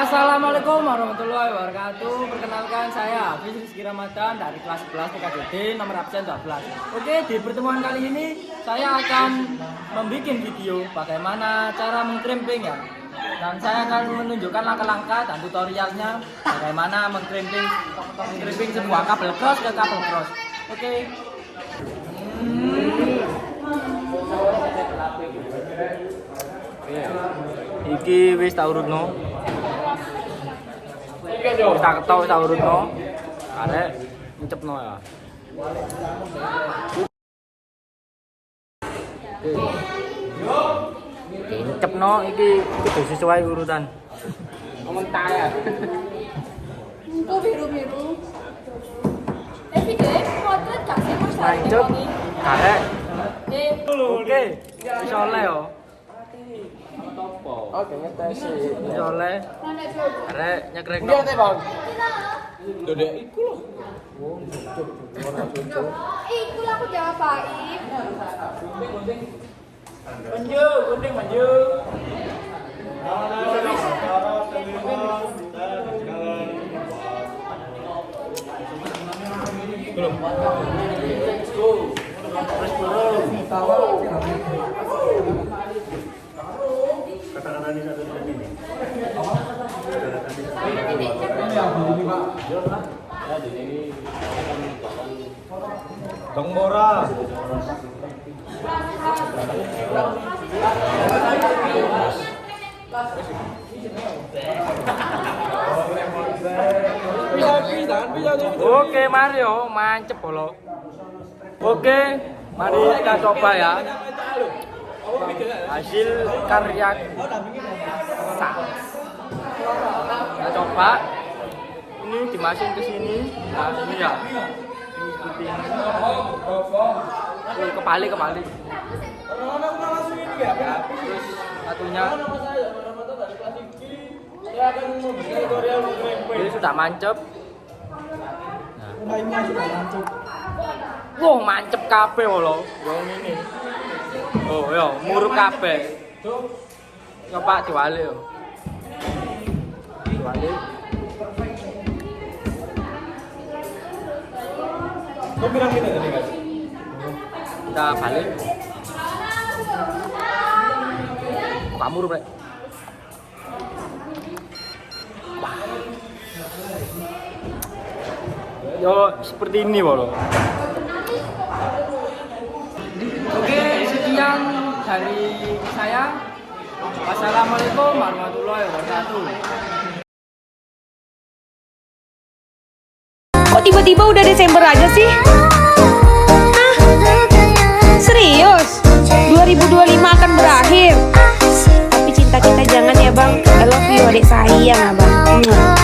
Assalamualaikum warahmatullahi wabarakatuh. Perkenalkan saya Hafiz Rizky Ramadan dari kelas 11 TKJD nomor absen 12. Oke, di pertemuan kali ini saya akan membuat video bagaimana cara mengkrimping ya. Dan saya akan menunjukkan langkah-langkah dan tutorialnya bagaimana mengkrimping sebuah kabel cross ke kabel cross. Oke. Iki wis tak urutno. Wis tak ketok wis tak urutno. Arek ncepno ya. Ncepno iki sesuai urutan. Komentar ya. Kok biru-biru? Videonya potret gak sih Mas? Lanjut. Arek. Oke. Wis oleh yo. Oke, ngetes iki oleh. Arek nyekrek. Iya teh, Bang. Dodek iku lho. Iku lah aku jawab Baik. Maju. Bang Bora. Oke, Mario, mancep bolo. Oke, mari kita coba ya. Hasil karya kita coba. Ini dimasukin ke sini. Nah, ini ya. Ikutin. Kebalik. Terus satunya. Ini sudah mancep. Wah, mancep kabeh lho. Yang ini. Oh, yo, murup kabeh. Coba diwali yo. Diwali. Kok bilang kita tadi, guys? Kita balik. Kamu rup, Rek. Wah. Yo, seperti ini, Bolo. Oke, sekian dari saya. Wassalamualaikum warahmatullahi wabarakatuh. Kok tiba-tiba udah Desember aja sih? Hah? Serius? 2025 akan berakhir. Tapi cinta kita jangan ya bang. I love you adik sayang abang.